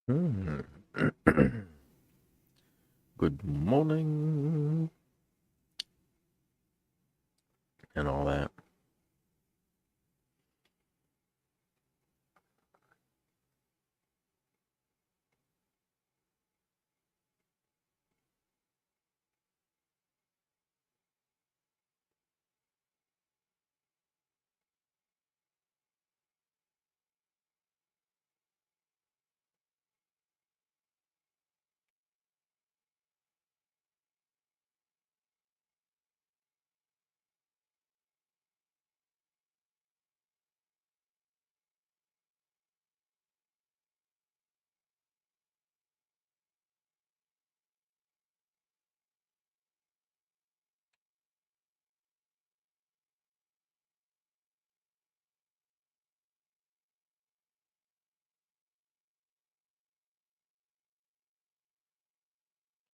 Hmm. Good morning and all that.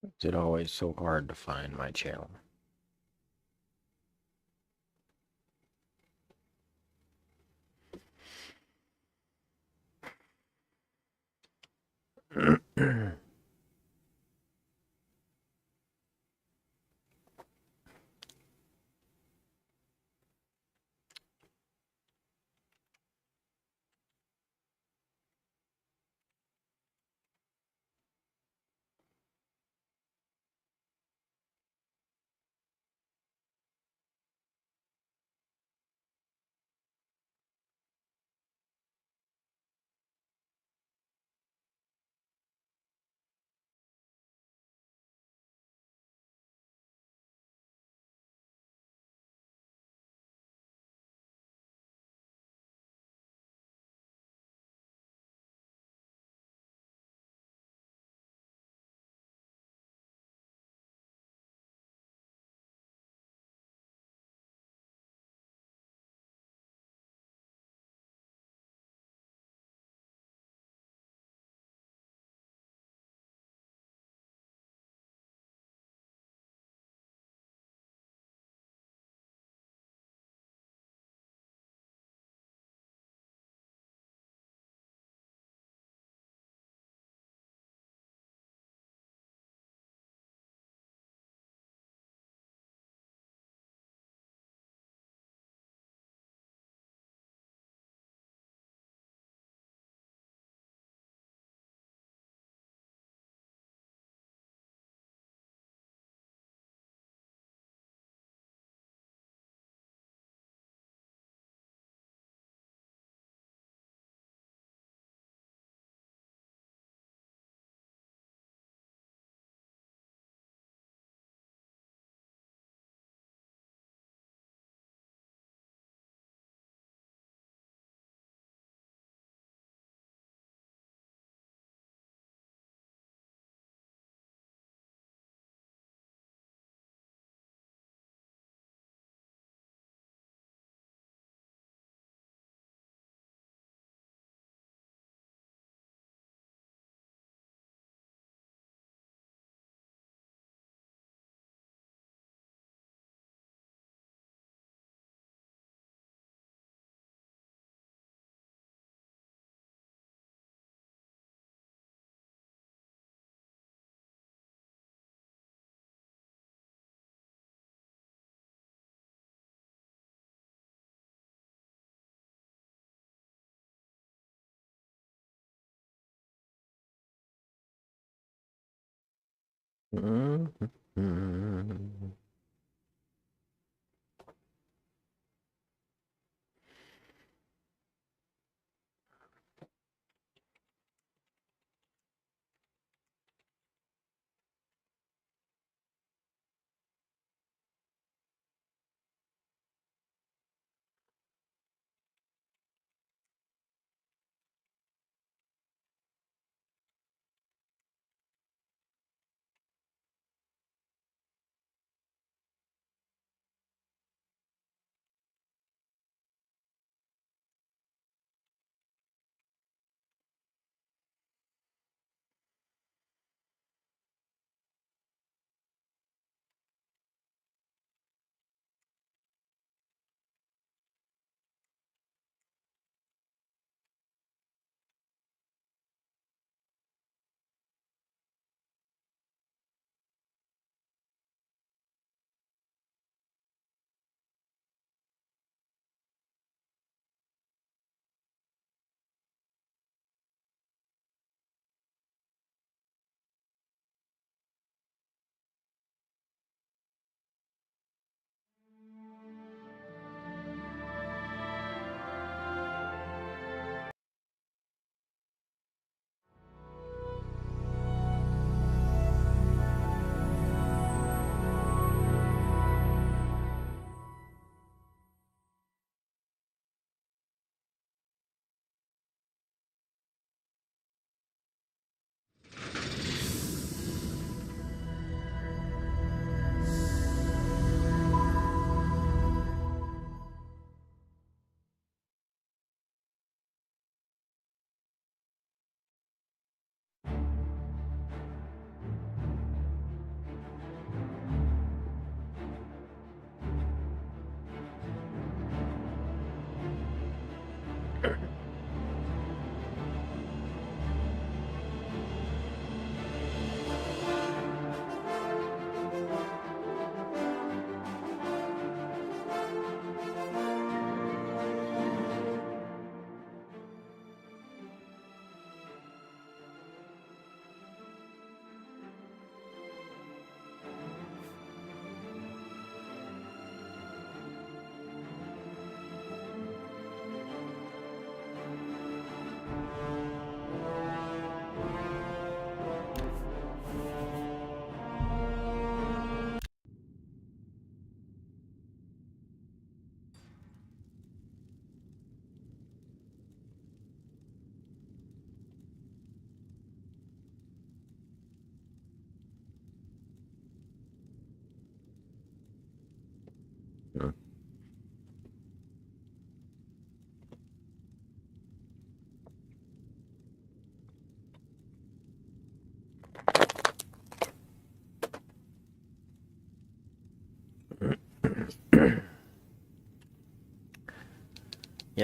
Is it always so hard to find my channel?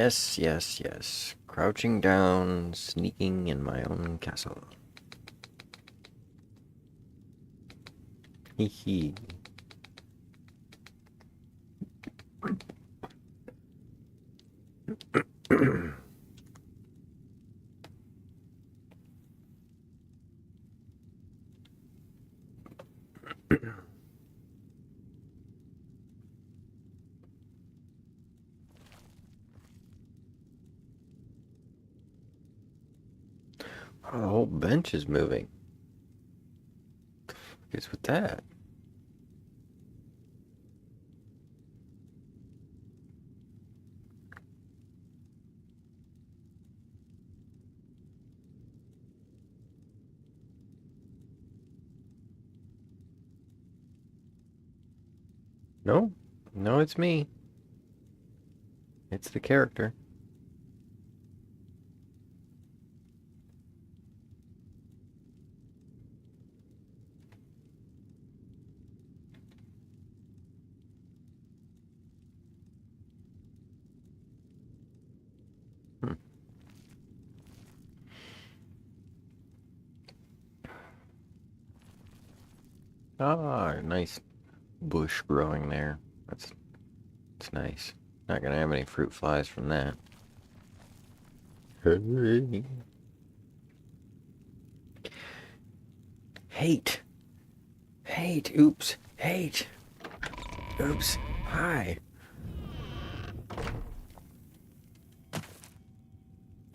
Yes, yes, yes. Crouching down, sneaking in my own castle. Hee hee. Oh, the whole bench is moving. What the fuck is with that? No, no, it's me. It's the character. Hmm. Ah, nice bush growing there. That's nice. Not gonna have any fruit flies from that. Hey. Hate. Hate. Oops. Hate. Oops. Hi.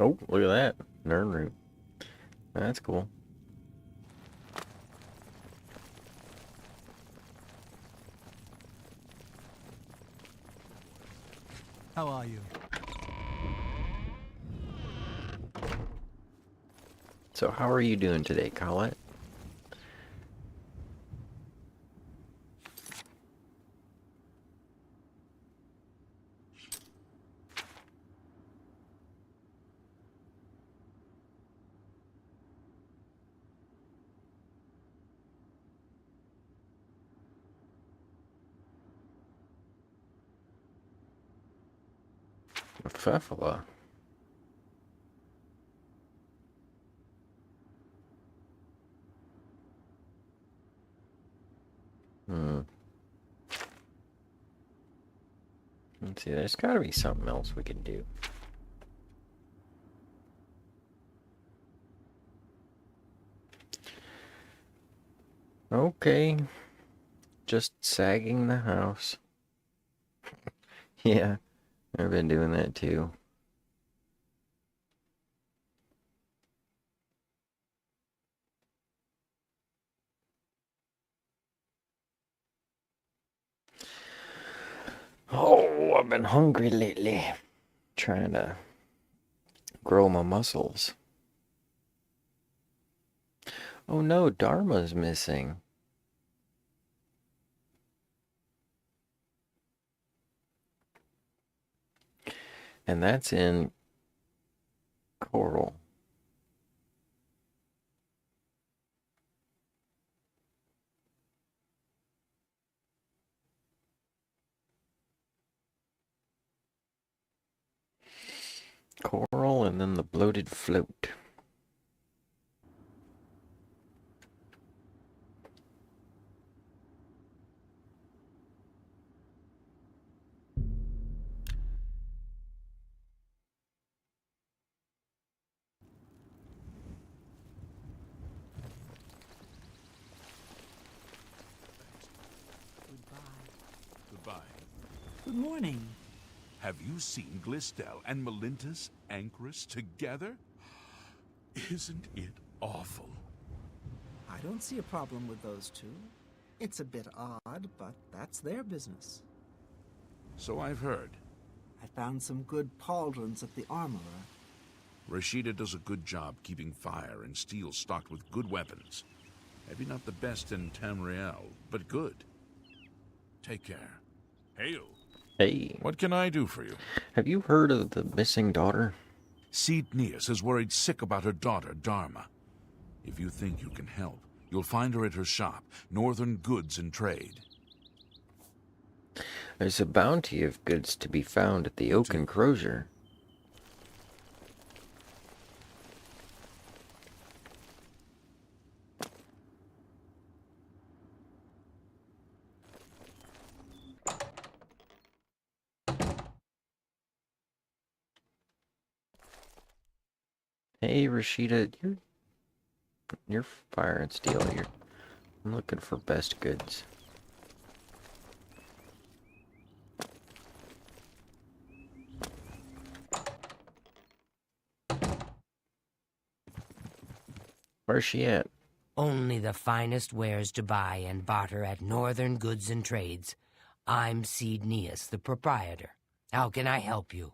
Oh, look at that. Nern root. That's cool. How are you? So how are you doing today, Colette? Pfeffela. Let's see, there's gotta be something else we can do. Okay. Just sagging the house. Yeah, I've been doing that too. Oh, I've been hungry lately. Trying to grow my muscles. Oh no, Dharma's missing. And that's in Coral. Coral and then the bloated float. Goodbye. Good morning. Have you seen Glistel and Melintus Anchorus together? Isn't it awful? I don't see a problem with those two. It's a bit odd, but that's their business. So I've heard. I found some good pauldrons at the armorer. Rashida does a good job keeping fire and steel stocked with good weapons. Maybe not the best in Tamriel, but good. Take care. Hail. Hey, What can I do for you? have you heard of the missing daughter? Seedneus is worried sick about her daughter, Dharma. If you think you can help, you'll find her at her shop, Northern Goods and Trade. There's a bounty of goods to be found at the Oak Enclosure. Hey, Rashida, you're fire and steel. I'm looking for best goods. Where's she at? Only the finest wares to buy and barter at Northern Goods and Trades. I'm Seedneus, the proprietor. How can I help you?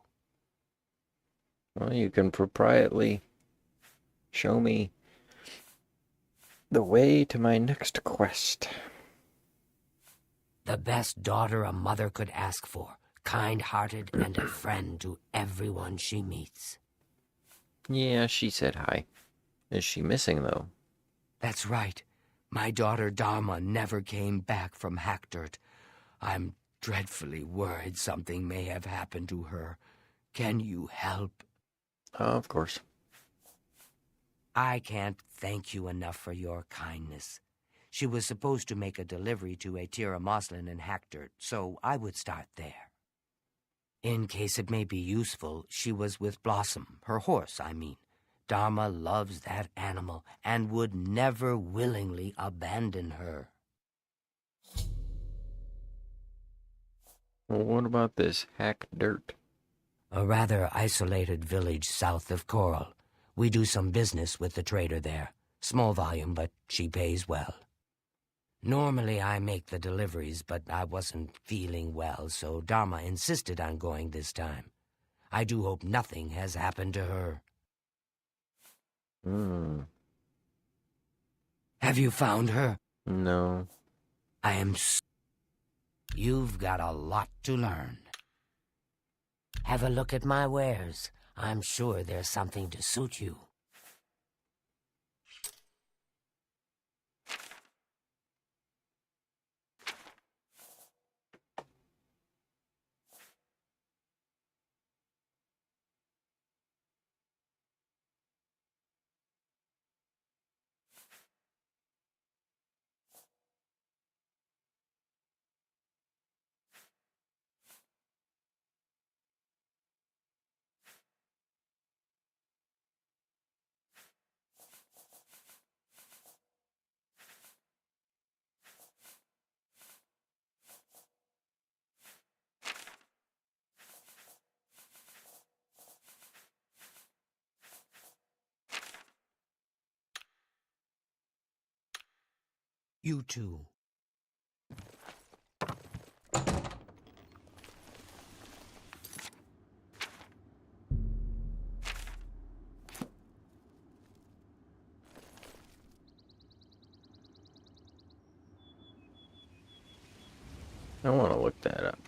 Well, you can proprietely show me the way to my next quest. The best daughter a mother could ask for, kind-hearted and a friend to everyone she meets. Yeah, she said hi. Is she missing, though? That's right. My daughter Dharma never came back from Hackdirt. I'm dreadfully worried something may have happened to her. Can you help? Of course. I can't thank you enough for your kindness. She was supposed to make a delivery to a Tira Moslin in Hackdirt, so I would start there. In case it may be useful, she was with Blossom, her horse, I mean. Dharma loves that animal and would never willingly abandon her. Well, what about this hack dirt? A rather isolated village south of Coral. We do some business with the trader there. Small volume, but she pays well. Normally I make the deliveries, but I wasn't feeling well, so Dharma insisted on going this time. I do hope nothing has happened to her. Have you found her? No. You've got a lot to learn. Have a look at my wares. I'm sure there's something to suit you. You too. I want to look that up.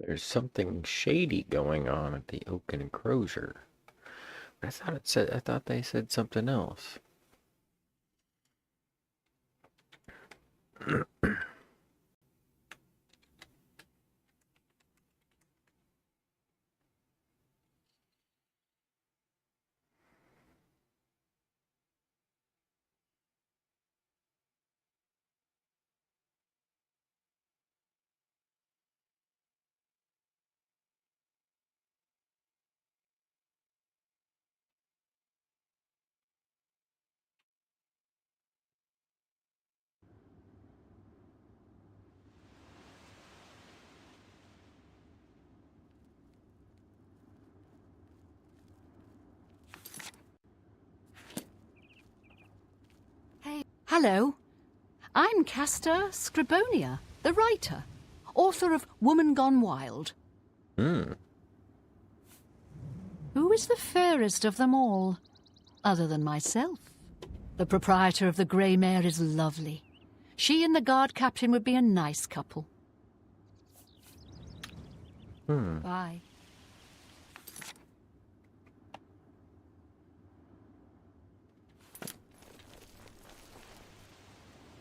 There's something shady going on at the Oak and Crozier. I thought they said something else. Hey. Hello. I'm Castor Scribonia, the writer, author of Woman Gone Wild. Hmm. Who is the fairest of them all, other than myself? The proprietor of the Grey Mare is lovely. She and the guard captain would be a nice couple. Bye.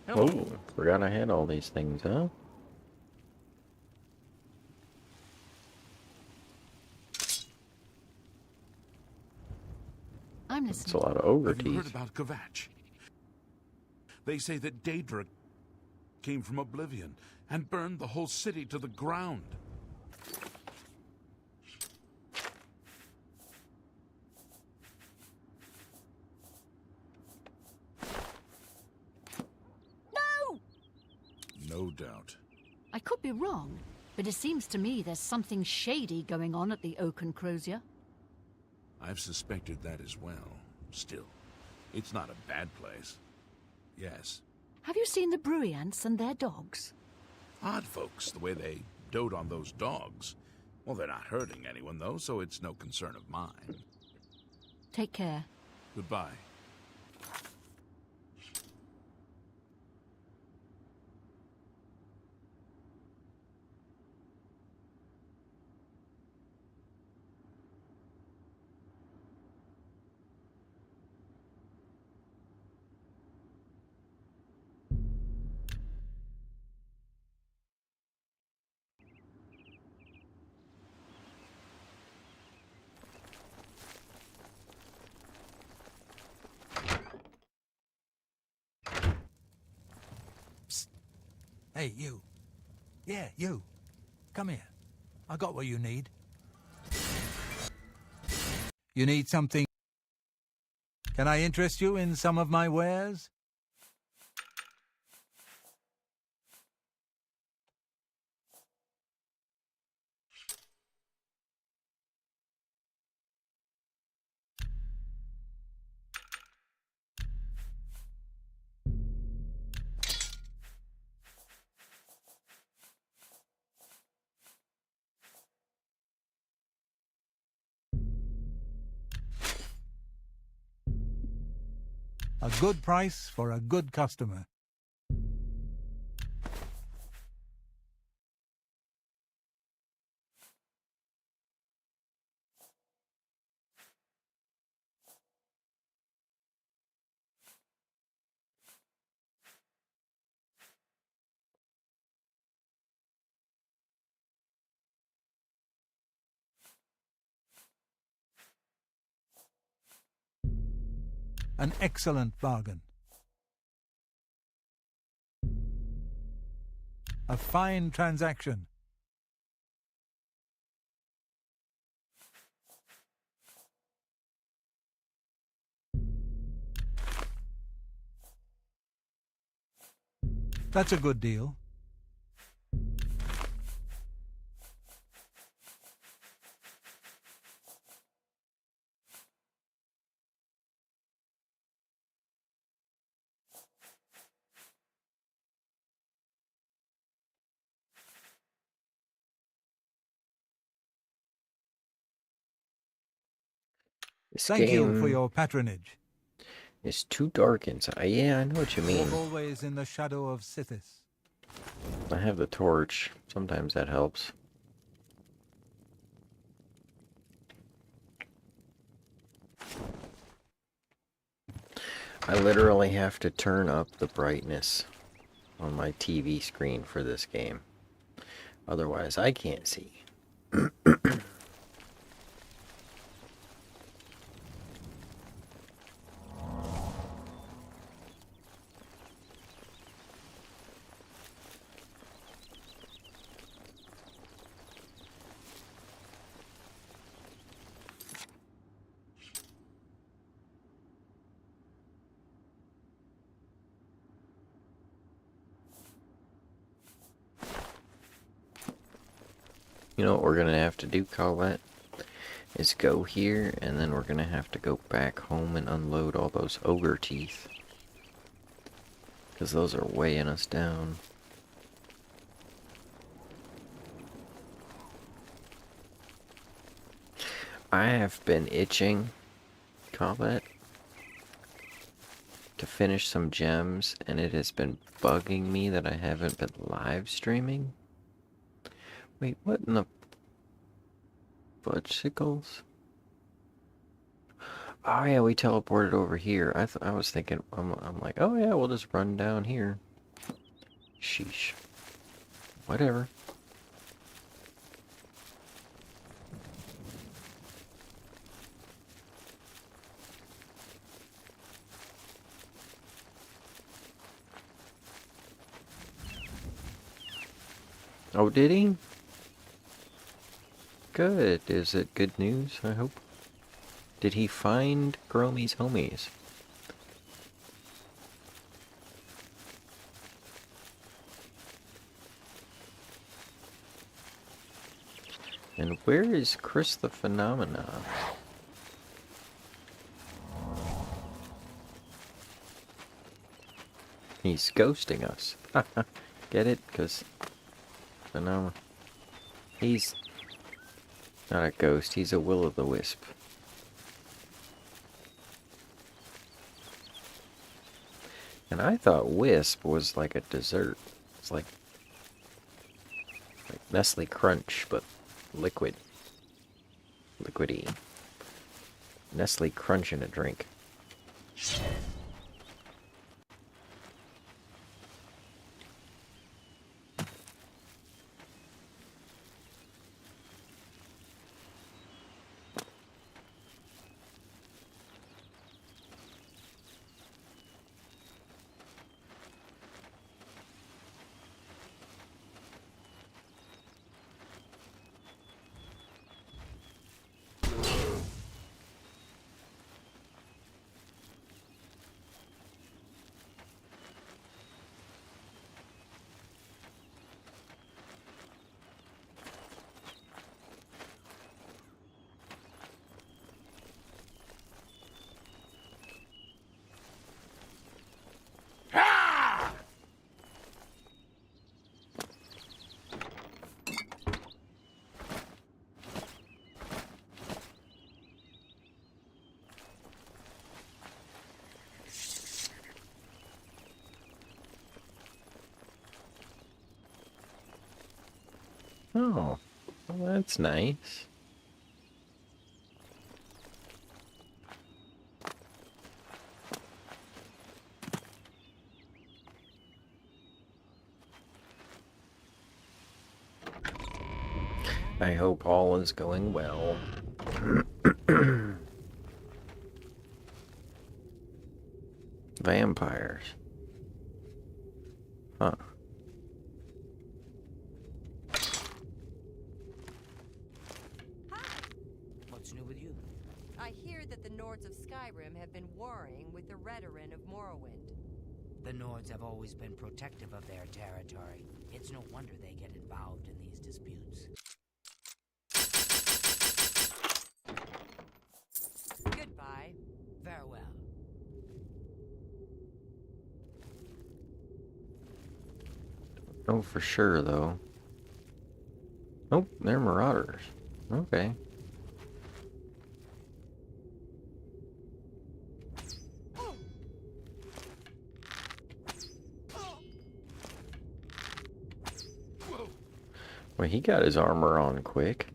Oh, forgot I had all these things, huh? I'm It's a listening. lot of ogre Have you heard teeth. about Kvatch? They say that Daedra came from Oblivion and burned the whole city to the ground. No! No doubt. I could be wrong, but it seems to me there's something shady going on at the Oak and Crozier. I've suspected that as well. Still, it's not a bad place. Yes. Have you seen the Bruyants and their dogs? Odd folks, the way they dote on those dogs. Well, they're not hurting anyone, though, so it's no concern of mine. Take care. Goodbye. Hey, you. Yeah, you. Come here. I got what you need. You need something? Can I interest you in some of my wares? A good price for a good customer. An excellent bargain. A fine transaction. That's a good deal. This Thank you for game your patronage. is too dark inside. Yeah, I know what you mean. Walk always in the shadow of Sithis. I have the torch. Sometimes that helps. I literally have to turn up the brightness on my TV screen for this game. Otherwise, I can't see. You know what we're gonna have to do, Colette, is go here, and then we're gonna have to go back home and unload all those ogre teeth. Because those are weighing us down. I have been itching, Colette, to finish some gems, and it has been bugging me that I haven't been live streaming. Wait, what in the fudgesicles? Oh yeah, we teleported over here. I was thinking, I'm like, oh yeah, we'll just run down here. Sheesh. Whatever. Oh, did he? Good. Is it good news, I hope? Did he find Growmiez Homiez? And where is Chris the Phenomenon? He's ghosting us. Get it? Because Phenomenon. He's not a ghost, he's a will-o'-the-wisp. And I thought wisp was like a dessert. It's like Nestle Crunch, but liquid. Liquidy. Nestle Crunch in a drink. Oh, well, that's nice. I hope all is going well. Vampires. Huh. What's new with you? I hear that the Nords of Skyrim have been warring with the Vercauteren of Morrowind. The Nords have always been protective of their territory. It's no wonder they get involved in these disputes. Goodbye. Farewell. Oh, for sure, though. Oh, they're marauders. Okay. Well, he got his armor on quick.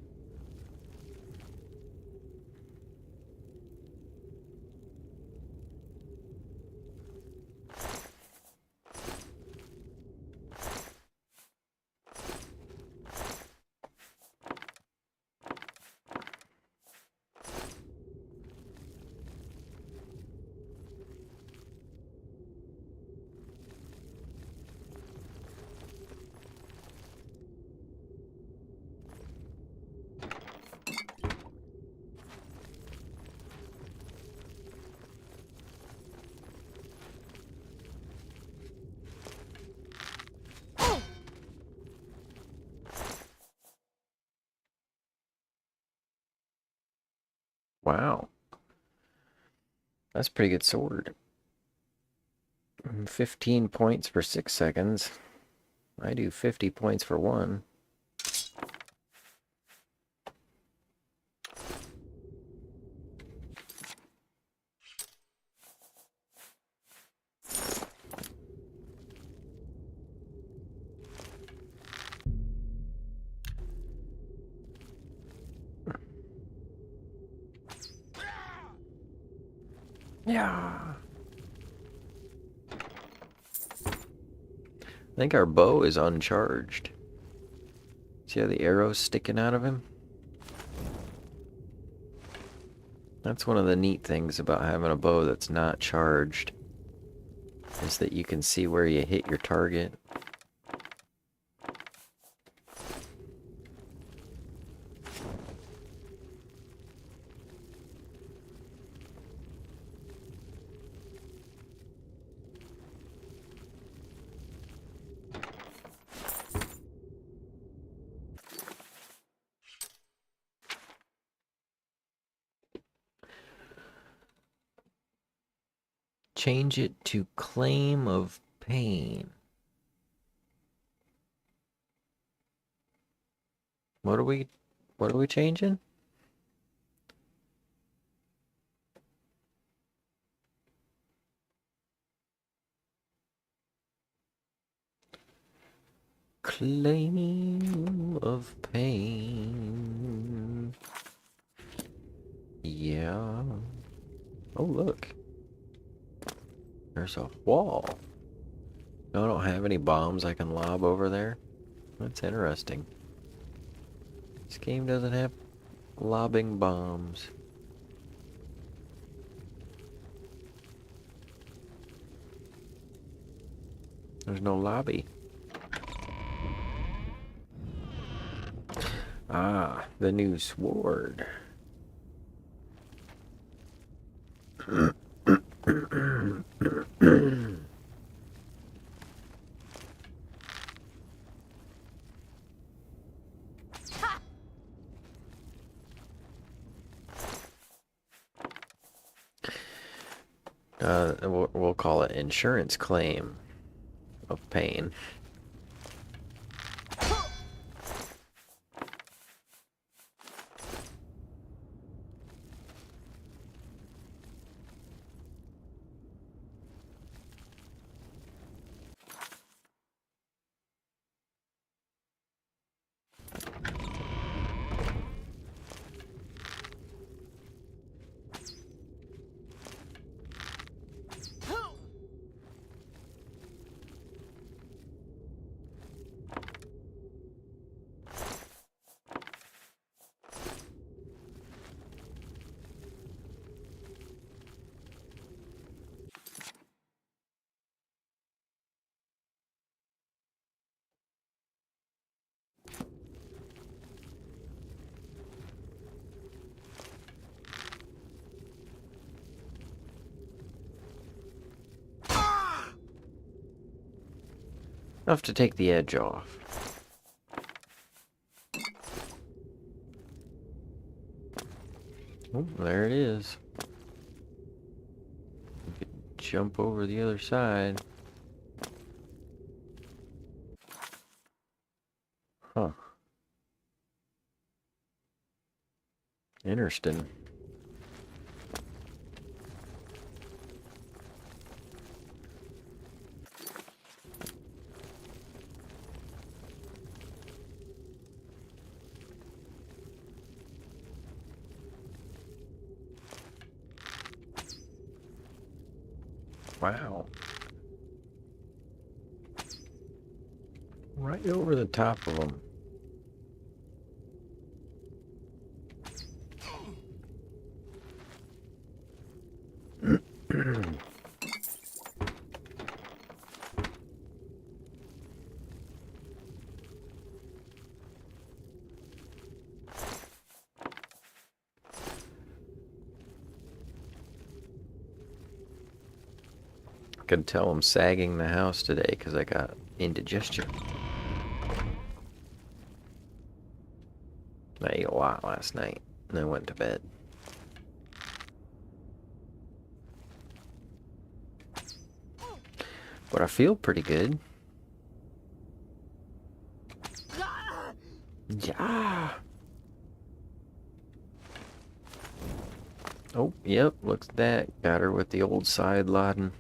Wow. That's a pretty good sword. 15 points for 6 seconds. I do 50 points for 1. Yeah. I think our bow is uncharged. See how the arrow's sticking out of him? That's one of the neat things about having a bow that's not charged, is that you can see where you hit your target. Change it to claim of pain. What are we changing? Claim of pain. Yeah. Oh, look. There's a wall. No, I don't have any bombs I can lob over there. That's interesting. This game doesn't have lobbing bombs. There's no lobby. Ah, the new sword. We'll call it insurance claim of pain. Enough to take the edge off. Oh, there it is. You could jump over the other side. Huh. Interesting. Wow. Right over the top of them. Could tell I'm sagging the house today because I got indigestion. I ate a lot last night and then went to bed. But I feel pretty good. Yeah. Oh, yep, looks at that. Got her with the old side lodding.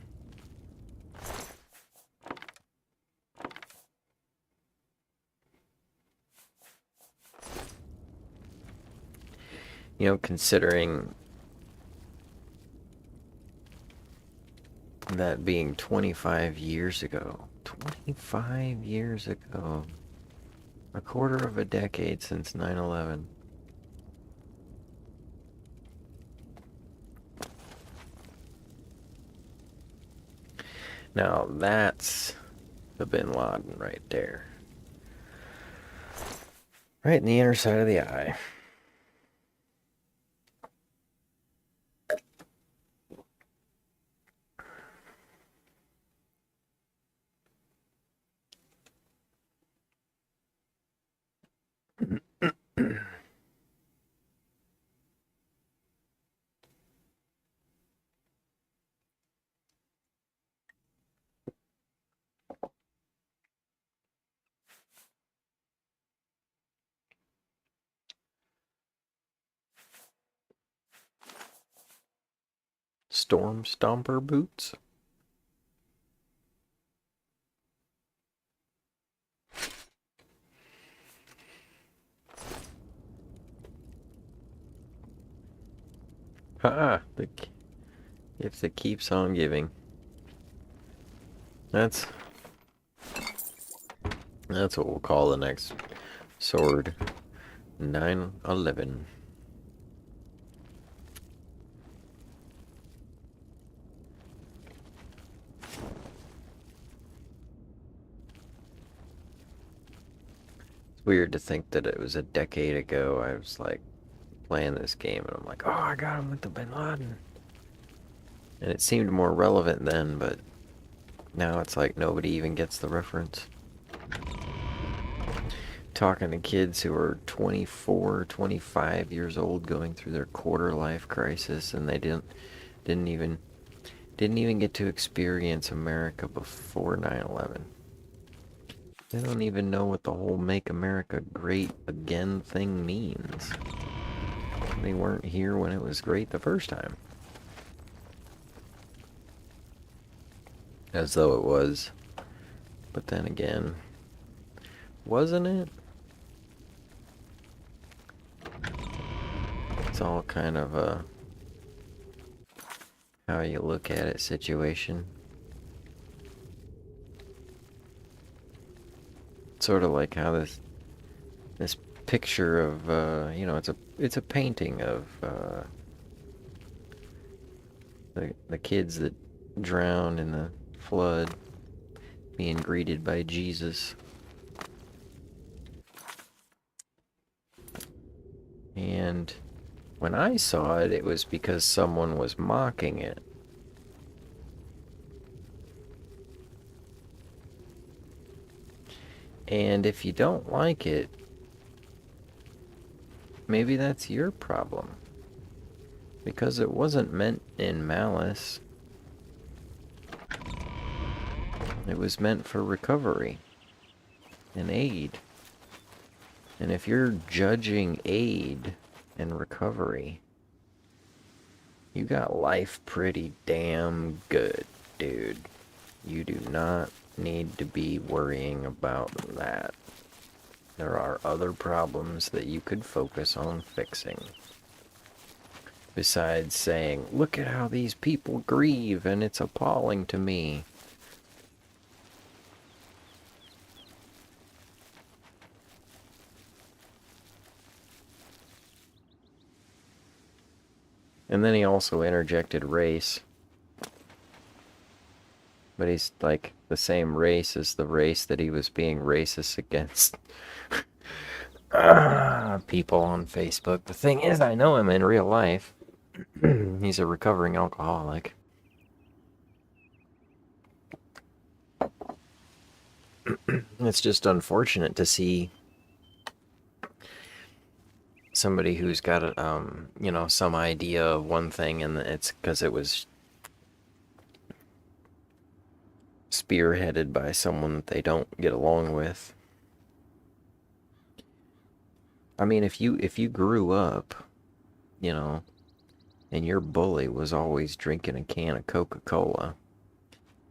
You know, considering that being 25 years ago. 25 years ago. A quarter of a decade since 9/11. Now that's the Bin Laden right there. Right in the inner side of the eye. Storm Stomper boots. Ha! The gift that keeps on giving. That's what we'll call the next sword. 9/11. It's weird to think that it was a decade ago. I was like playing this game and I'm like, oh, I got him with the Bin Laden. And it seemed more relevant then, but now it's like nobody even gets the reference. Talking to kids who are 24, 25 years old going through their quarter life crisis, and they didn't even get to experience America before 9/11. They don't even know what the whole Make America Great Again thing means. They weren't here when it was great the first time. As though it was. But then again, wasn't it? It's all kind of a how you look at it situation. Sort of like how this picture of you know, it's a painting of the kids that drowned in the flood being greeted by Jesus. And when I saw it, it was because someone was mocking it. And if you don't like it, maybe that's your problem. Because it wasn't meant in malice. It was meant for recovery and aid. And if you're judging aid and recovery, you got life pretty damn good, dude. You do not need to be worrying about that. There are other problems that you could focus on fixing. Besides saying, look at how these people grieve and it's appalling to me. And then he also interjected race. But he's like the same race as the race that he was being racist against. People on Facebook. The thing is, I know him in real life. He's a recovering alcoholic. It's just unfortunate to see somebody who's got a, you know, some idea of one thing, and it's because it was spearheaded by someone that they don't get along with. I mean, if you grew up, you know, and your bully was always drinking a can of Coca-Cola,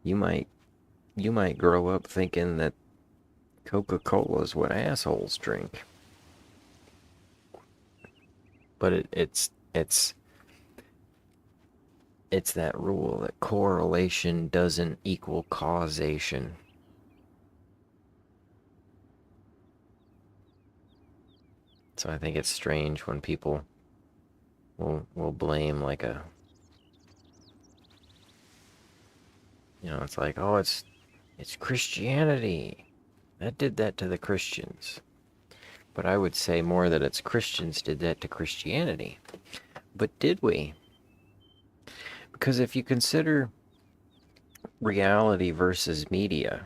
you might grow up thinking that Coca-Cola is what assholes drink. But it's that rule that correlation doesn't equal causation. So I think it's strange when people will blame like a, you know, it's like, oh, it's Christianity that did that to the Christians. But I would say more that it's Christians did that to Christianity. But did we? Because if you consider reality versus media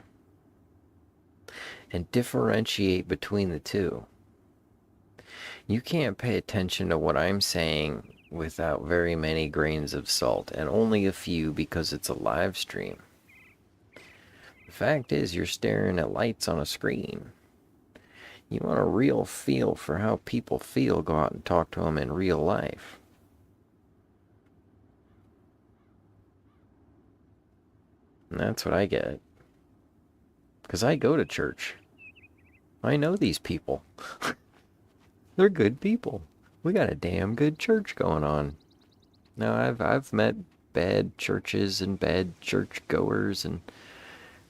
and differentiate between the two, you can't pay attention to what I'm saying without very many grains of salt, and only a few because it's a live stream. The fact is, you're staring at lights on a screen. You want a real feel for how people feel, go out and talk to them in real life. And that's what I get. Because I go to church. I know these people. They're good people. We got a damn good church going on. Now, I've met bad churches and bad churchgoers, and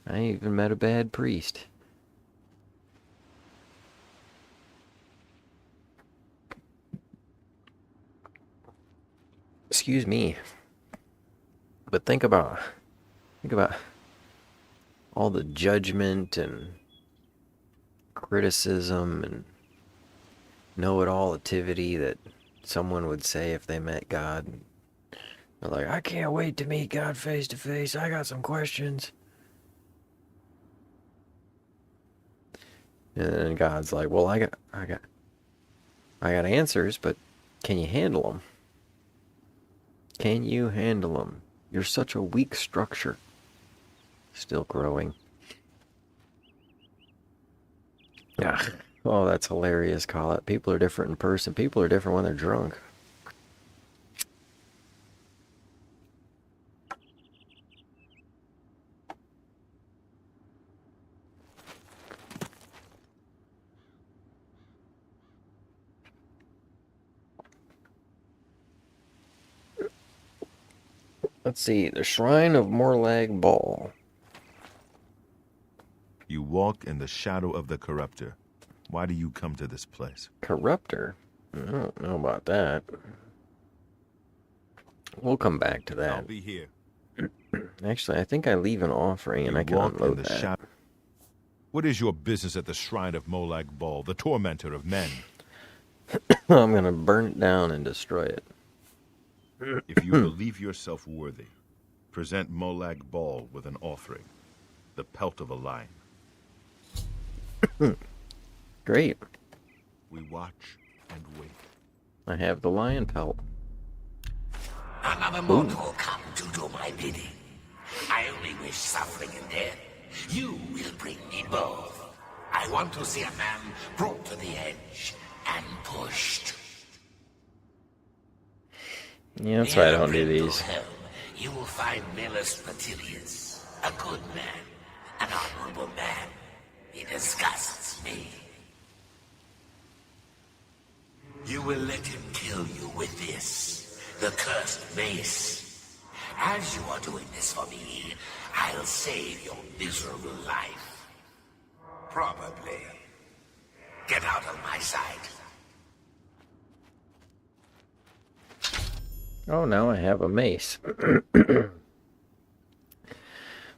I even met a bad priest. Excuse me. But think about all the judgment and criticism and know-it-all-ativity that someone would say if they met God. They're like, I can't wait to meet God face to face. I got some questions. And then God's like, well, I got answers, but can you handle them? Can you handle them? You're such a weak structure. Still growing. Yeah. Oh, that's hilarious, Colette. People are different in person. People are different when they're drunk. Let's see. The Shrine of Morlag Ball. You walk in the shadow of the Corruptor. Why do you come to this place? Corruptor? I don't know about that. We'll come back to that. I'll be here. Actually, I think I leave an offering and I can unload that. What is your business at the Shrine of Molag Bal, the tormentor of men? I'm gonna burn it down and destroy it. If you believe yourself worthy, present Molag Bal with an offering. The pelt of a lion. Great. We watch and wait. I have the lion pelt. Another mortal come to do my bidding. I only wish suffering and death. You will bring me both. I want to see a man brought to the edge and pushed. Yeah, that's why I don't do these. You will find Milus Petilius, a good man, an honorable man. He disgusts me. You will let him kill you with this, the cursed mace. As you are doing this for me, I'll save your miserable life. Probably. Get out of my sight. Oh, now I have a mace.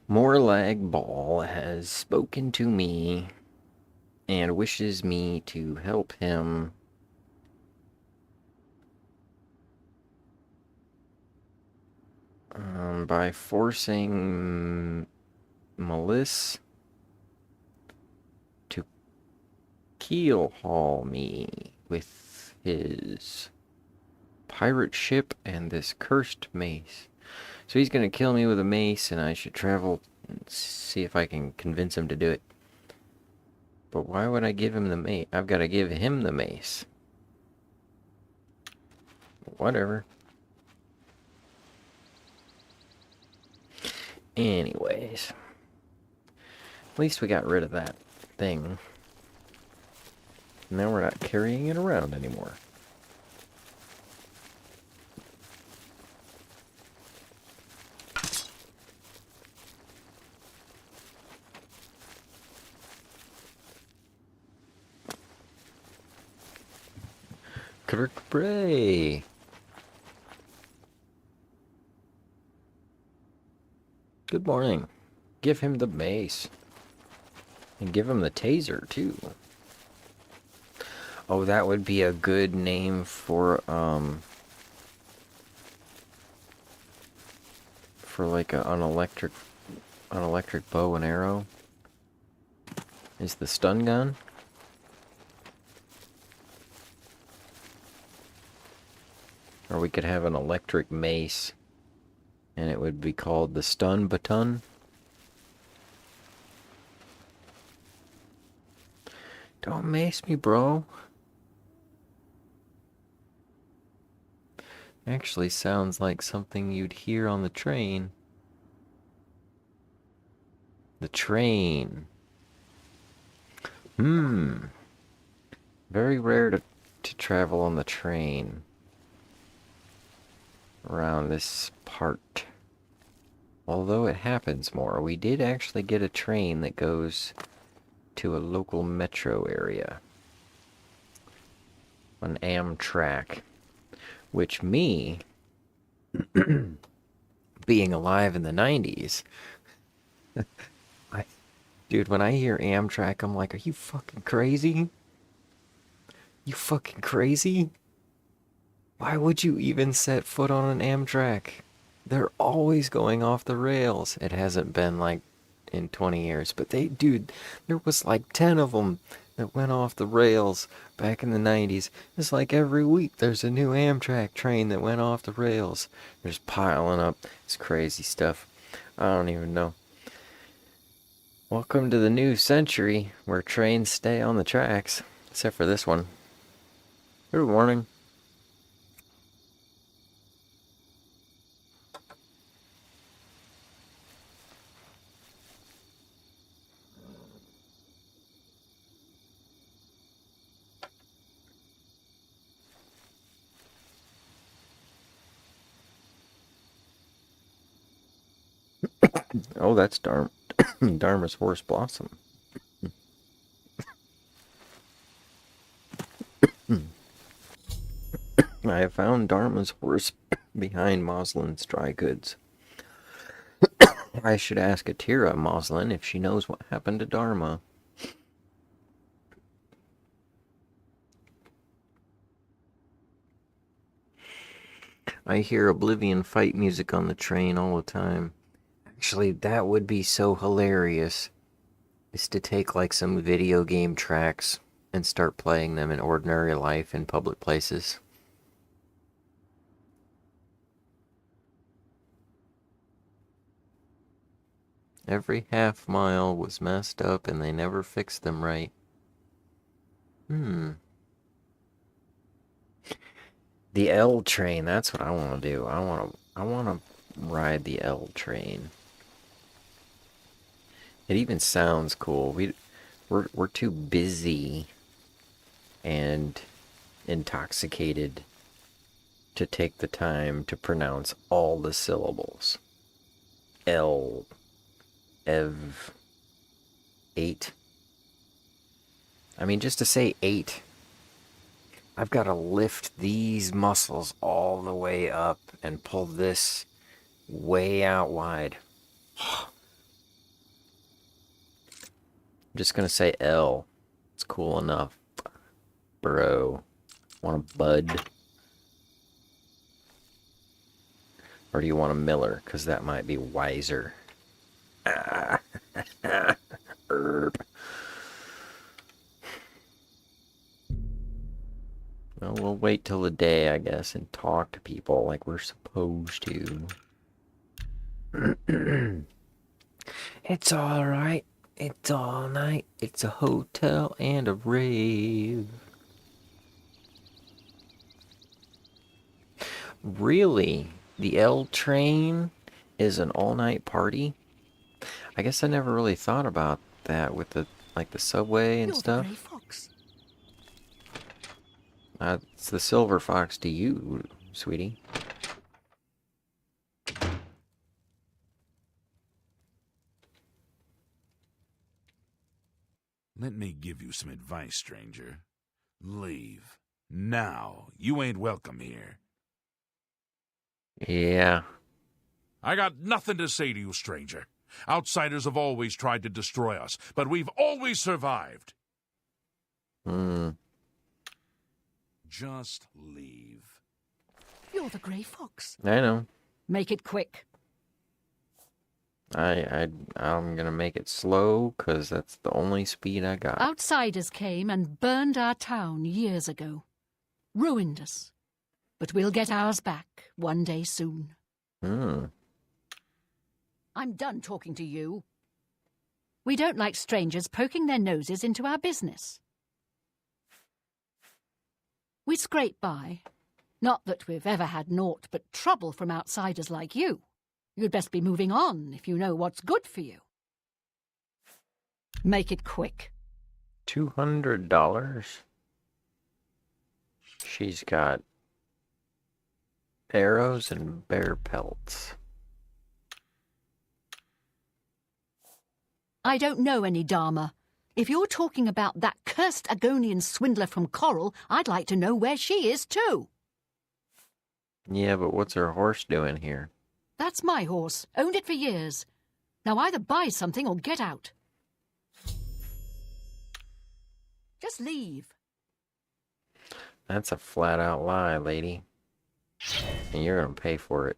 Morlag Bal has spoken to me and wishes me to help him by forcing Melissa to keel haul me with his pirate ship and this cursed mace. So he's going to kill me with a mace, and I should travel and see if I can convince him to do it. But why would I give him the mace? I've got to give him the mace. Whatever. Anyways. At least we got rid of that thing. Now we're not carrying it around anymore. VORTEXCobraZ. Good morning. Give him the mace. And give him the taser, too. Oh, that would be a good name for like an electric bow and arrow. Is the stun gun? Or we could have an electric mace, and it would be called the stun baton. Don't mace me, bro. Actually sounds like something you'd hear on the train. The train. Very rare to travel on the train around this part. Although it happens more. We did actually get a train that goes to a local metro area. An Amtrak. Which me, being alive in the 90s, dude, when I hear Amtrak, I'm like, are you fucking crazy? You fucking crazy? Why would you even set foot on an Amtrak? They're always going off the rails. It hasn't been like in 20 years, but dude, there was like 10 of them that went off the rails back in the 90s. It's like every week there's a new Amtrak train that went off the rails. They're just piling up. It's crazy stuff. I don't even know. Welcome to the new century where trains stay on the tracks, except for this one. Good morning. Oh, that's Dharma's horse Blossom. I have found Dharma's horse behind Moslin's dry goods. I should ask Atira Moslin if she knows what happened to Dharma. I hear Oblivion fight music on the train all the time. Actually, that would be so hilarious, is to take like some video game tracks and start playing them in ordinary life in public places. Every half mile was messed up and they never fixed them right. The L train, that's what I want to do. I want to ride the L train. It even sounds cool. We're too busy and intoxicated to take the time to pronounce all the syllables. L, Ev, 8. I mean, just to say 8, I've got to lift these muscles all the way up and pull this way out wide. I'm just going to say L. It's cool enough. Bro. Want a bud? Or do you want a Miller? Because that might be wiser. Herb. Well, we'll wait till the day, I guess, and talk to people like we're supposed to. It's alright. It's all night. It's a hotel and a rave. Really? The L train is an all-night party? I guess I never really thought about that with the the subway and You're stuff. the Grey Fox. It's the Silver Fox to you, sweetie. Let me give you some advice, stranger. Leave. Now. You ain't welcome here. Yeah. I got nothing to say to you, stranger. Outsiders have always tried to destroy us, but we've always survived. Just leave. You're the Grey Fox. I know. Make it quick. I'm gonna make it slow, 'cause that's the only speed I got. Outsiders came and burned our town years ago. Ruined us. But we'll get ours back one day soon. I'm done talking to you. We don't like strangers poking their noses into our business. We scrape by. Not that we've ever had naught but trouble from outsiders like you. You'd best be moving on if you know what's good for you. Make it quick. $200? She's got arrows and bear pelts. I don't know any Dharma. If you're talking about that cursed Agonian swindler from Coral, I'd like to know where she is too. Yeah, but what's her horse doing here? That's my horse. Owned it for years. Now either buy something or get out. Just leave. That's a flat-out lie, lady. And you're gonna pay for it.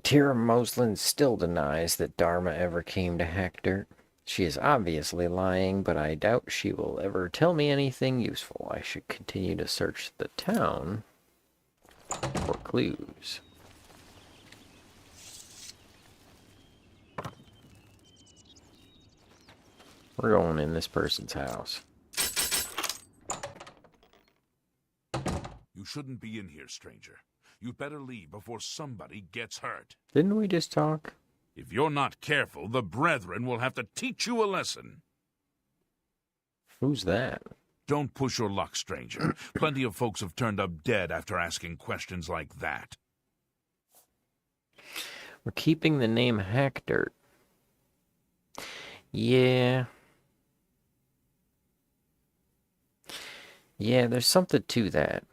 Tira Moslin still denies that Dharma ever came to Hackdirt. She is obviously lying, but I doubt she will ever tell me anything useful. I should continue to search the town for clues. We're going in this person's house. You shouldn't be in here, stranger. You'd better leave before somebody gets hurt. Didn't we just talk? If you're not careful, the Brethren will have to teach you a lesson. Who's that? Don't push your luck, stranger. Plenty of folks have turned up dead after asking questions like that. We're keeping the name Hackdirt. Yeah. Yeah, there's something to that.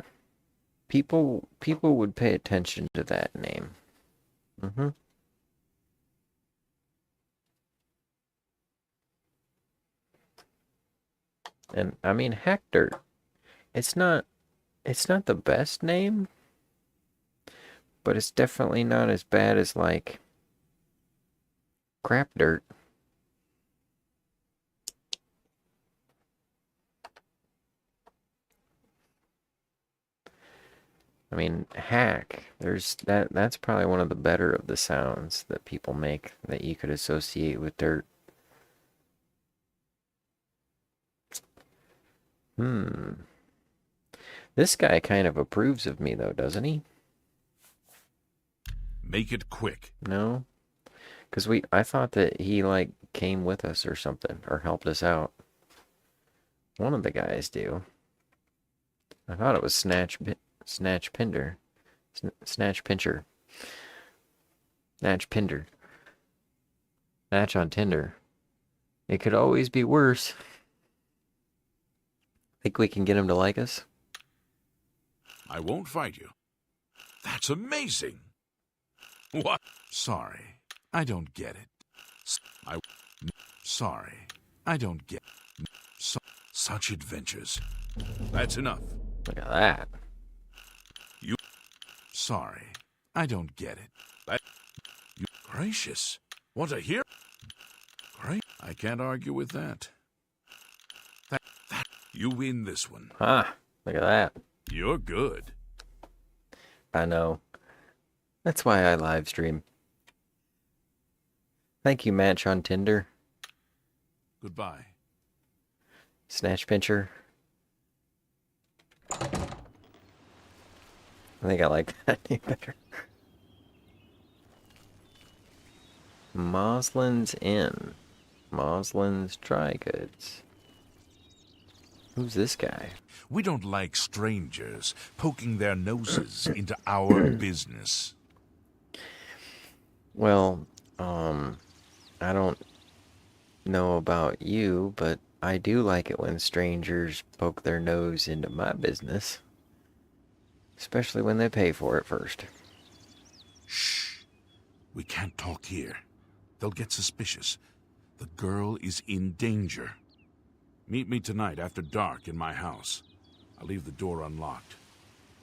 People would pay attention to that name. And I mean, Hackdirt. It's not the best name, but it's definitely not as bad as like Crap Dirt. I mean, hack. That's probably one of the better of the sounds that people make that you could associate with dirt. This guy kind of approves of me though, doesn't he? Make it quick. No? Because I thought that he like came with us or something, or helped us out. One of the guys do. I thought it was Snatch Pincher. Snatch Pinder. Snatch on Tinder. It could always be worse. Think we can get him to like us? I won't fight you. That's amazing. What? Sorry, I don't get it. Sorry, I don't get such adventures. That's enough. Look at that. Sorry, I don't get it. Gracious, what a hero! Great, I can't argue with that. You win this one. Ah, look at that. You're good. I know. That's why I live stream. Thank you, Match on Tinder. Goodbye. Snatch Pincher. I think I like that name better. Moslin's Inn. Moslin's Dry Goods. Who's this guy? We don't like strangers poking their noses into our business. Well, I don't know about you, but I do like it when strangers poke their nose into my business. Especially when they pay for it first. Shh. We can't talk here. They'll get suspicious. The girl is in danger. Meet me tonight after dark in my house. I'll leave the door unlocked.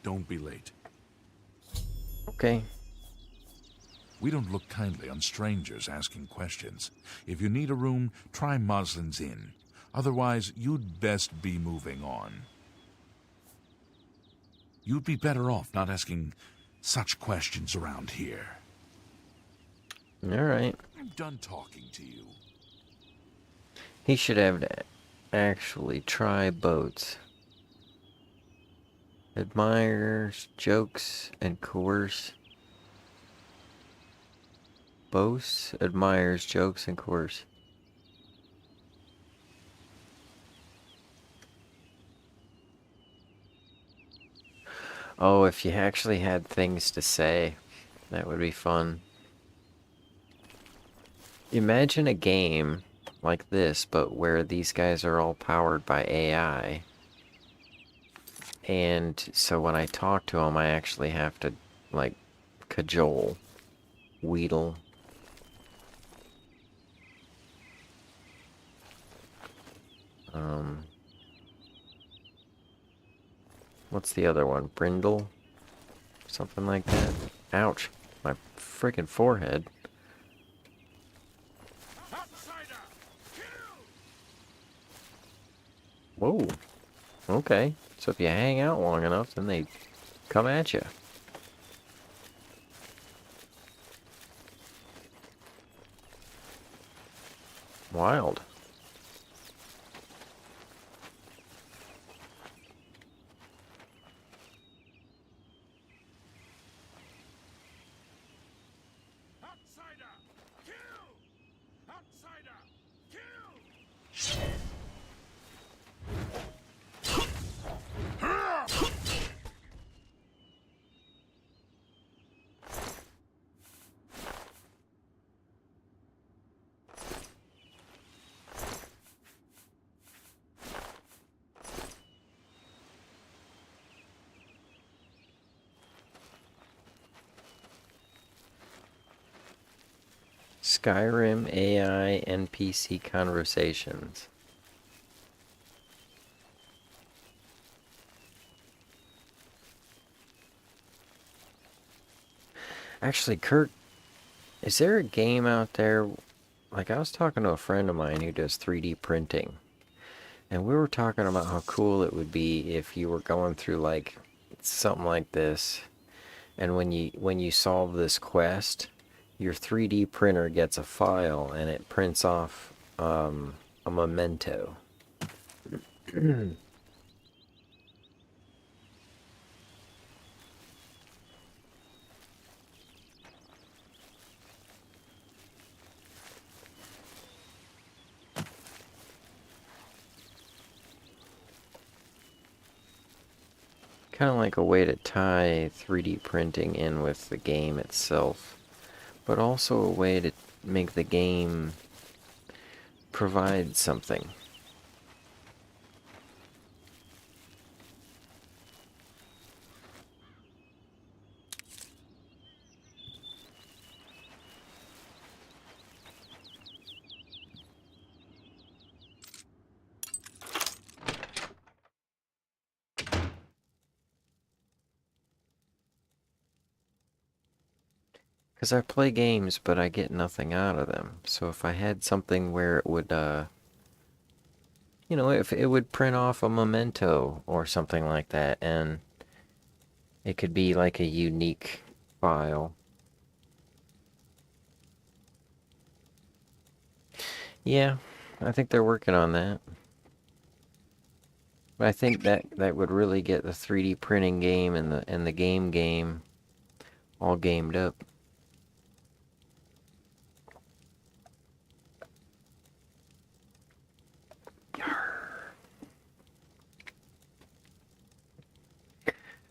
Don't be late. Okay. We don't look kindly on strangers asking questions. If you need a room, try Moslin's Inn. Otherwise, you'd best be moving on. You'd be better off not asking such questions around here. Alright. I'm done talking to you. He should have to actually try boats. Admires, jokes, and coerce. Boasts, admires, jokes, and coerce. Oh, if you actually had things to say, that would be fun. Imagine a game like this, but where these guys are all powered by AI. And so when I talk to them, I actually have to, like, cajole, wheedle. What's the other one? Brindle? Something like that. Ouch. My freaking forehead. Whoa. Okay. So if you hang out long enough, then they come at you. Wild. Skyrim AI NPC conversations. Actually, Kurt, is there a game out there? Like, I was talking to a friend of mine who does 3D printing. And we were talking about how cool it would be if you were going through, like, something like this. And when you solve this quest, your 3D printer gets a file and it prints off a memento. Kind of like a way to tie 3D printing in with the game itself, but also a way to make the game provide something. Because I play games, but I get nothing out of them. So if I had something where it would, you know, if it would print off a memento or something like that, and It could be like a unique file. Yeah, I think they're working on that. But I think that would really get the 3D printing game and the game all gamed up.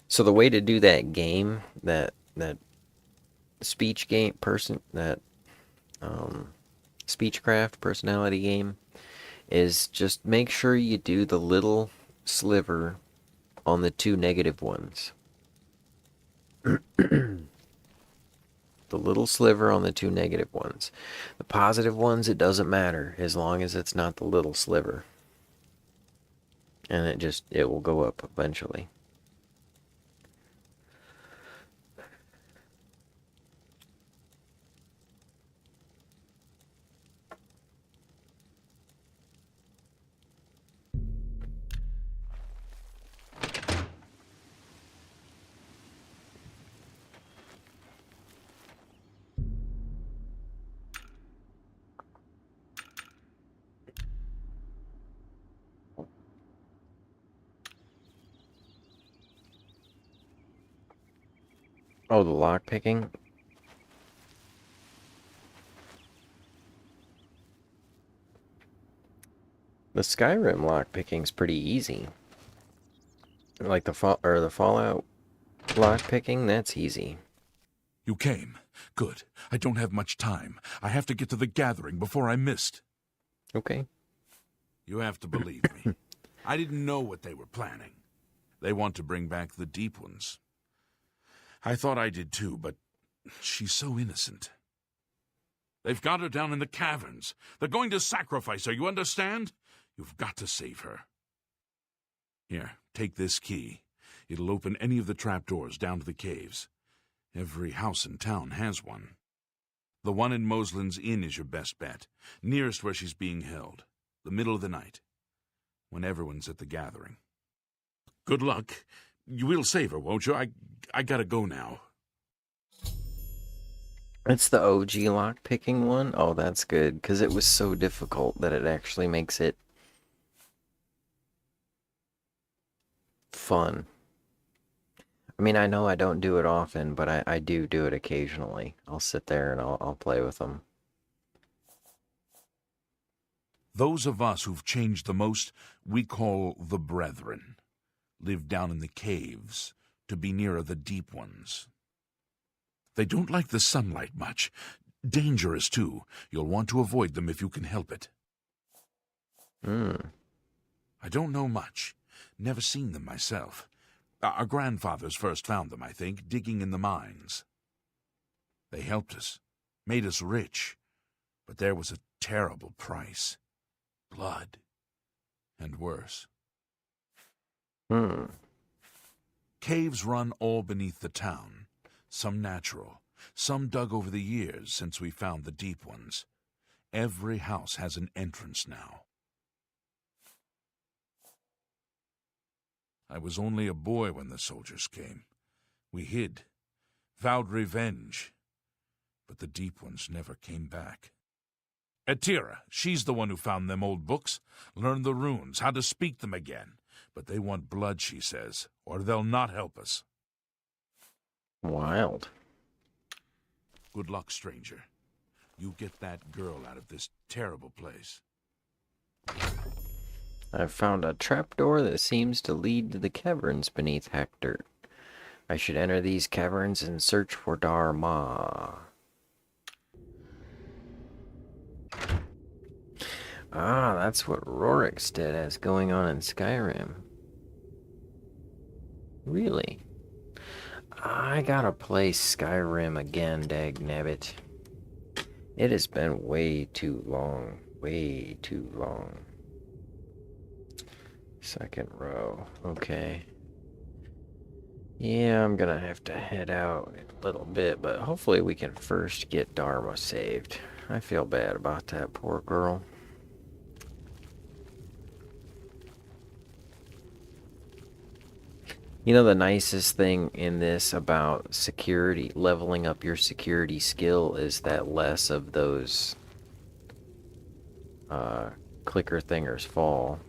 So the way to do that game, that speech game speechcraft personality game, is just make sure you do the little sliver on the two negative ones. The little sliver on the two negative ones. The positive ones, it doesn't matter as long as it's not the little sliver. And it will go up eventually. Oh, the lock picking? The Skyrim lock picking's pretty easy. Like the Fallout lock picking, that's easy. You came. Good. I don't have much time. I have to get to the gathering before I missed. Okay. You have to believe me. I didn't know what they were planning. They want to bring back the Deep Ones. I thought I did too, but she's so innocent. They've got her down in the caverns. They're going to sacrifice her, you understand? You've got to save her. Here, take this key. It'll open any of the trapdoors down to the caves. Every house in town has one. The one in Moslin's Inn is your best bet, nearest where she's being held, the middle of the night, when everyone's at the gathering. Good luck. You will save her, won't you? I gotta go now. It's the OG lock picking one? Oh, that's good, because it was so difficult that it actually makes it fun. I mean, I know I don't do it often, but I do it occasionally. I'll sit there and I'll play with them. Those of us who've changed the most, we call the Brethren. Live down in the caves, to be nearer the Deep Ones. They don't like the sunlight much. Dangerous, too. You'll want to avoid them if you can help it. I don't know much. Never seen them myself. Our grandfathers first found them, I think, digging in the mines. They helped us, made us rich, but there was a terrible price. Blood. And worse. Caves run all beneath the town, some natural, some dug over the years since we found the Deep Ones. Every house has an entrance now. I was only a boy when the soldiers came. We hid, vowed revenge, but the Deep Ones never came back. Etira, she's the one who found them old books, learned the runes, how to speak them again. But they want blood, she says, or they'll not help us. Wild. Good luck, stranger. You get that girl out of this terrible place. I've found a trapdoor that seems to lead to the caverns beneath Hector. I should enter these caverns and search for Dharma. Ah, that's what Rorikstead has going on in Skyrim. Really? I gotta play Skyrim again, dagnabbit. It has been way too long. Way too long. Second row. Okay. Yeah, I'm gonna have to head out in a little bit, but hopefully we can first get Dharma saved. I feel bad about that poor girl. You know, the nicest thing in this about security, leveling up your security skill, is that less of those clicker thingers fall.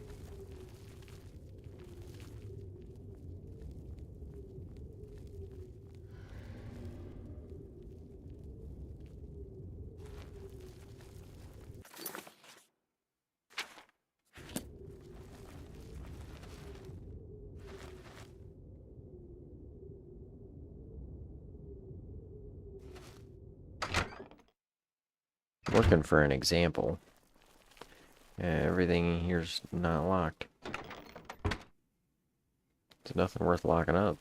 Looking for an example. Everything in here's not locked. There's nothing worth locking up.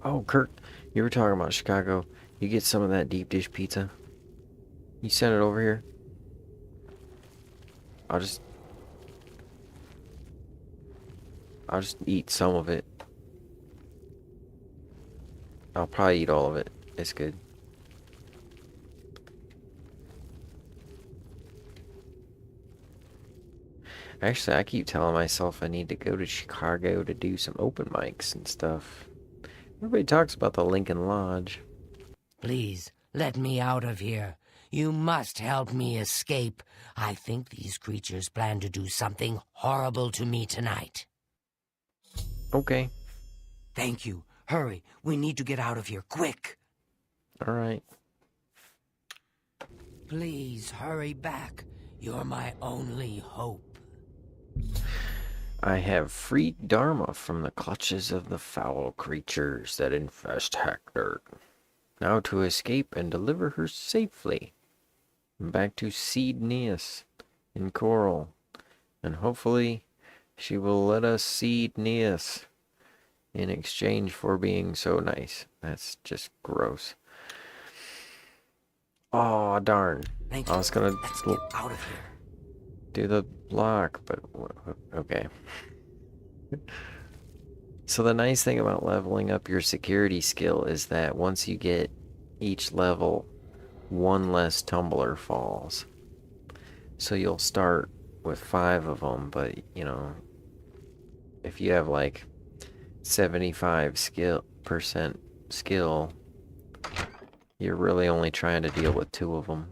Oh, Kurt, you were talking about Chicago. You get some of that deep dish pizza? You send it over here? I'll just eat some of it. I'll probably eat all of it. It's good. Actually, I keep telling myself I need to go to Chicago to do some open mics and stuff. Everybody talks about the Lincoln Lodge. Please, let me out of here. You must help me escape. I think these creatures plan to do something horrible to me tonight. Okay. Thank you. Hurry. We need to get out of here, quick. All right. Please, hurry back. You're my only hope. I have freed Dharma from the clutches of the foul creatures that infest Hector. Now to escape and deliver her safely back to Seed Neas in Coral. And hopefully she will let us seed Neas in exchange for being so nice. That's just gross. Aw, darn. Thank I you. was gonna Let's get out of here. do the block, but okay. So the nice thing about leveling up your security skill is that once you get each level, one less tumbler falls. So you'll start with 5 of them, but you know, if you have like 75% skill, you're really only trying to deal with 2 of them.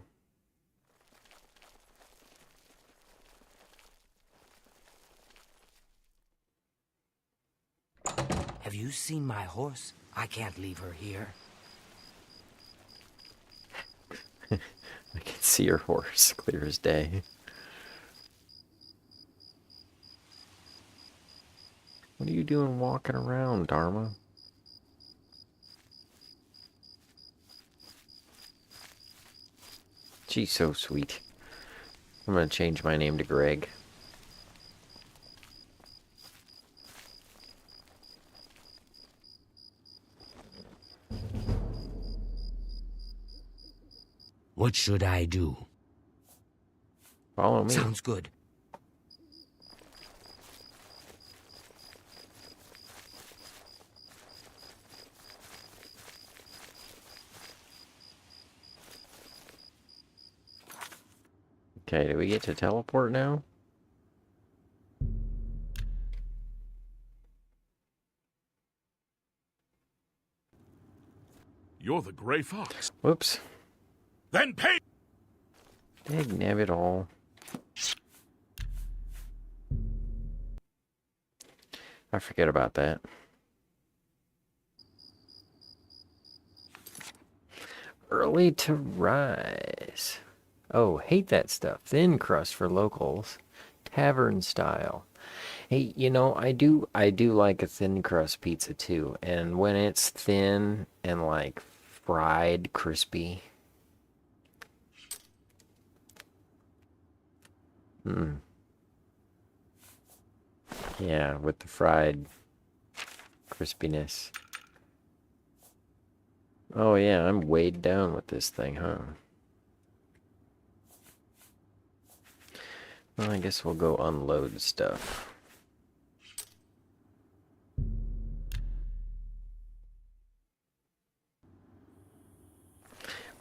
Have you seen my horse? I can't leave her here. I can see your horse clear as day. What are you doing walking around, Dharma? She's so sweet. I'm gonna change my name to Greg. What should I do? Follow me. Sounds good. Okay, do we get to teleport now? You're the Gray Fox. Whoops. Then pay! Dag nabbit all. I forget about that. Early to rise. Oh, hate that stuff. Thin crust for locals. Tavern style. Hey, you know, I do like a thin crust pizza too. And when it's thin and like fried, crispy. Yeah, with the fried crispiness. Oh yeah, I'm weighed down with this thing, huh? Well, I guess we'll go unload stuff.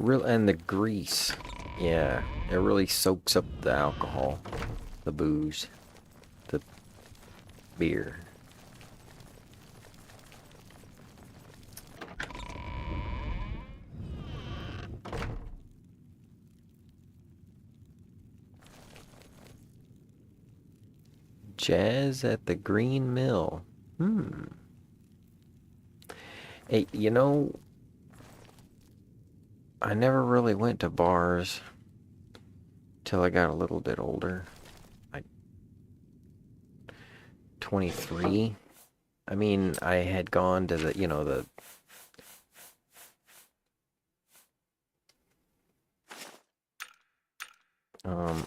And the grease. Yeah, it really soaks up the alcohol, the booze, the beer. Jazz at the Green Mill. Hey, you know, I never really went to bars till I got a little bit older. Like 23. I mean, I had gone to the, you know, the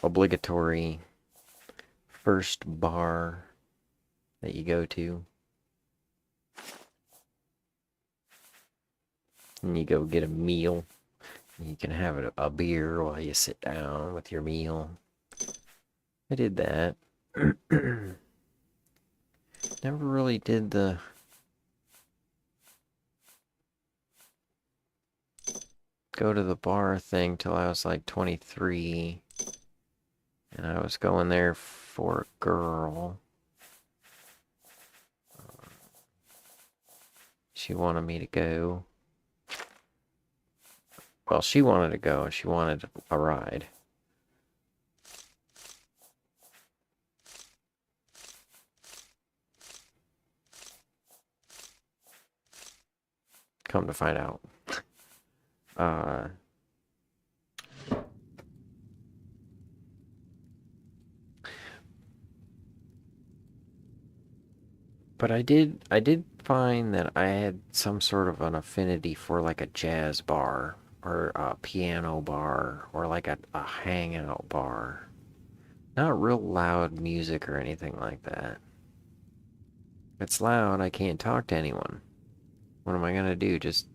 obligatory first bar that you go to. And you go get a meal. You can have a beer while you sit down with your meal. I did that. Never really did the go to the bar thing till I was like 23. And I was going there for a girl. She wanted me to go. Well, she wanted to go and she wanted a ride. Come to find out. But I did find that I had some sort of an affinity for like a jazz bar or a piano bar or like a hangout bar. Not real loud music or anything like that. If it's loud, I can't talk to anyone. What am I gonna do? Just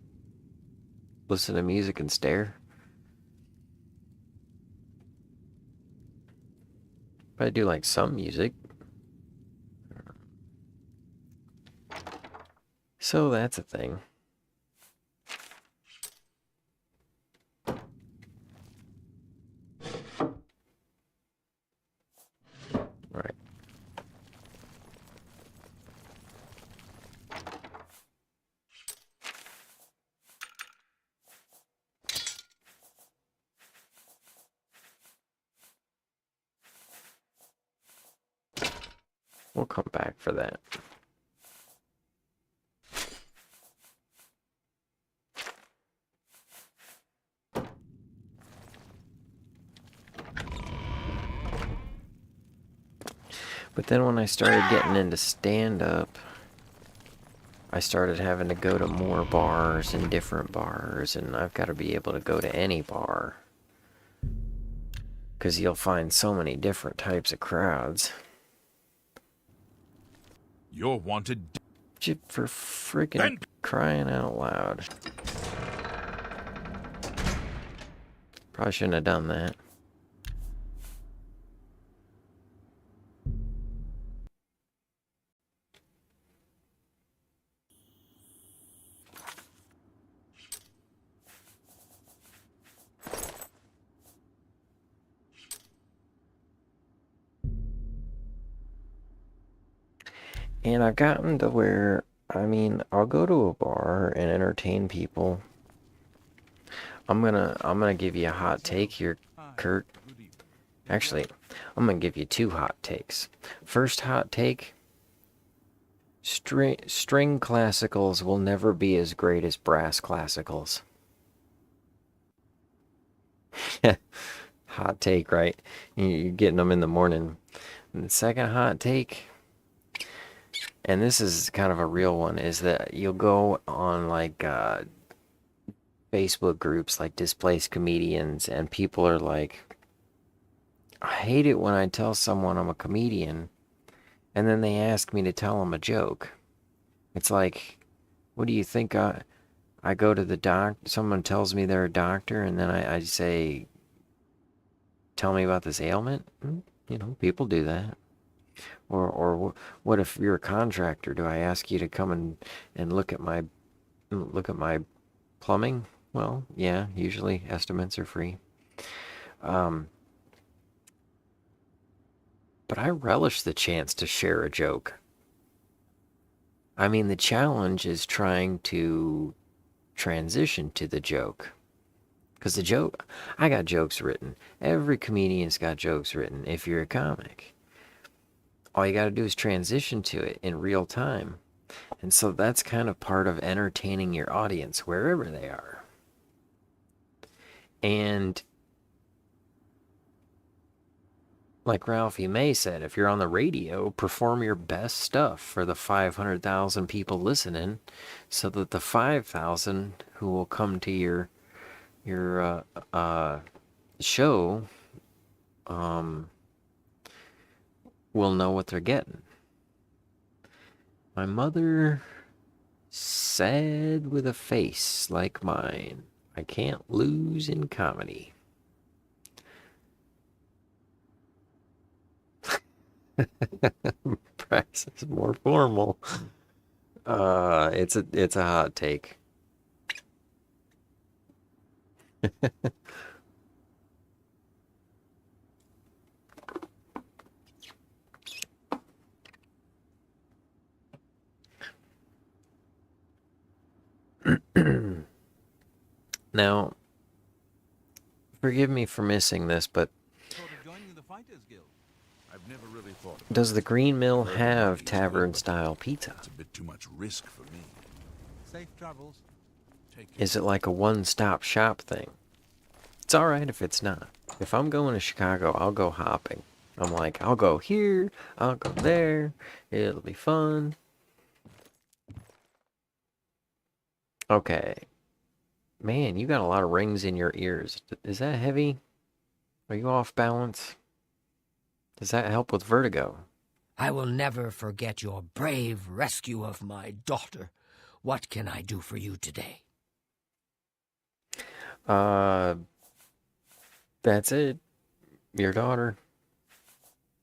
listen to music and stare? But I do like some music. So that's a thing. Right. We'll come back for that. But then when I started getting into stand-up, I started having to go to more bars and different bars, and I've got to be able to go to any bar. Because you'll find so many different types of crowds. You're wanted. For freaking crying out loud. Probably shouldn't have done that. And I've gotten to where, I mean, I'll go to a bar and entertain people. I'm gonna give you a hot take here, Kurt. Actually, I'm gonna give you two hot takes. First hot take: string classicals will never be as great as brass classicals. Hot take, right? You're getting them in the morning. And the second hot take, and this is kind of a real one, is that you'll go on like Facebook groups like Displaced Comedians, and people are like, I hate it when I tell someone I'm a comedian and then they ask me to tell them a joke. It's like, what do you think? I go to the someone tells me they're a doctor, and then I say, tell me about this ailment? You know, people do that. Or what if you're a contractor? Do I ask you to come and look at my plumbing? Well, yeah, usually estimates are free. But I relish the chance to share a joke. I mean, the challenge is trying to transition to the joke. Because the joke, I got jokes written. Every comedian's got jokes written if you're a comic. All you got to do is transition to it in real time. And so that's kind of part of entertaining your audience wherever they are. And like Ralphie May said, if you're on the radio, perform your best stuff for the 500,000 people listening so that the 5,000 who will come to your show will know what they're getting. My mother said with a face like mine, I can't lose in comedy. Perhaps it's more formal. It's a hot take. Now, forgive me for missing this, but I've never really thought about does the Green Mill Herd have money is good, tavern-style pizza? It's a bit too much risk for me. Safe travels. Take it. Is it like a one-stop shop thing? It's alright if it's not. If I'm going to Chicago, I'll go hopping. I'm like, I'll go here, I'll go there, it'll be fun. Okay. Man, you got a lot of rings in your ears. Is that heavy? Are you off balance? Does that help with vertigo? I will never forget your brave rescue of my daughter. What can I do for you today? That's it. Your daughter.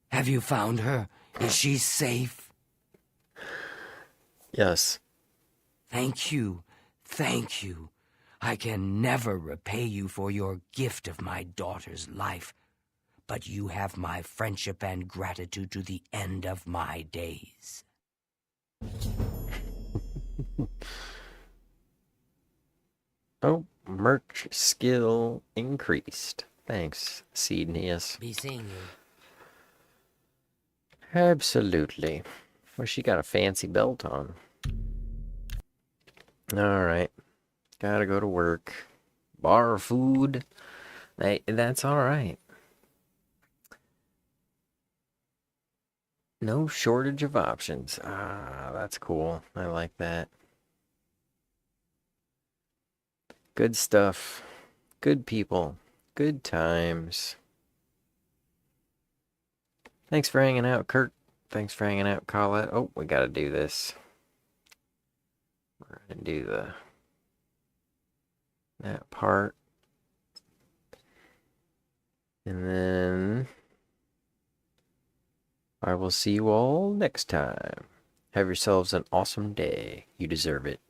Have you found her? Is she safe? Yes. Thank you. Thank you. I can never repay you for your gift of my daughter's life, but you have my friendship and gratitude to the end of my days. Oh, merch skill increased. Thanks, Seednius. Be seeing you. Absolutely. Well, she got a fancy belt on. Alright. Gotta go to work. Bar food. Hey, that's alright. No shortage of options. Ah, that's cool. I like that. Good stuff. Good people. Good times. Thanks for hanging out, Kurt. Thanks for hanging out, Colette. Oh, we gotta do this. We're gonna do that part. And then I will see you all next time. Have yourselves an awesome day. You deserve it.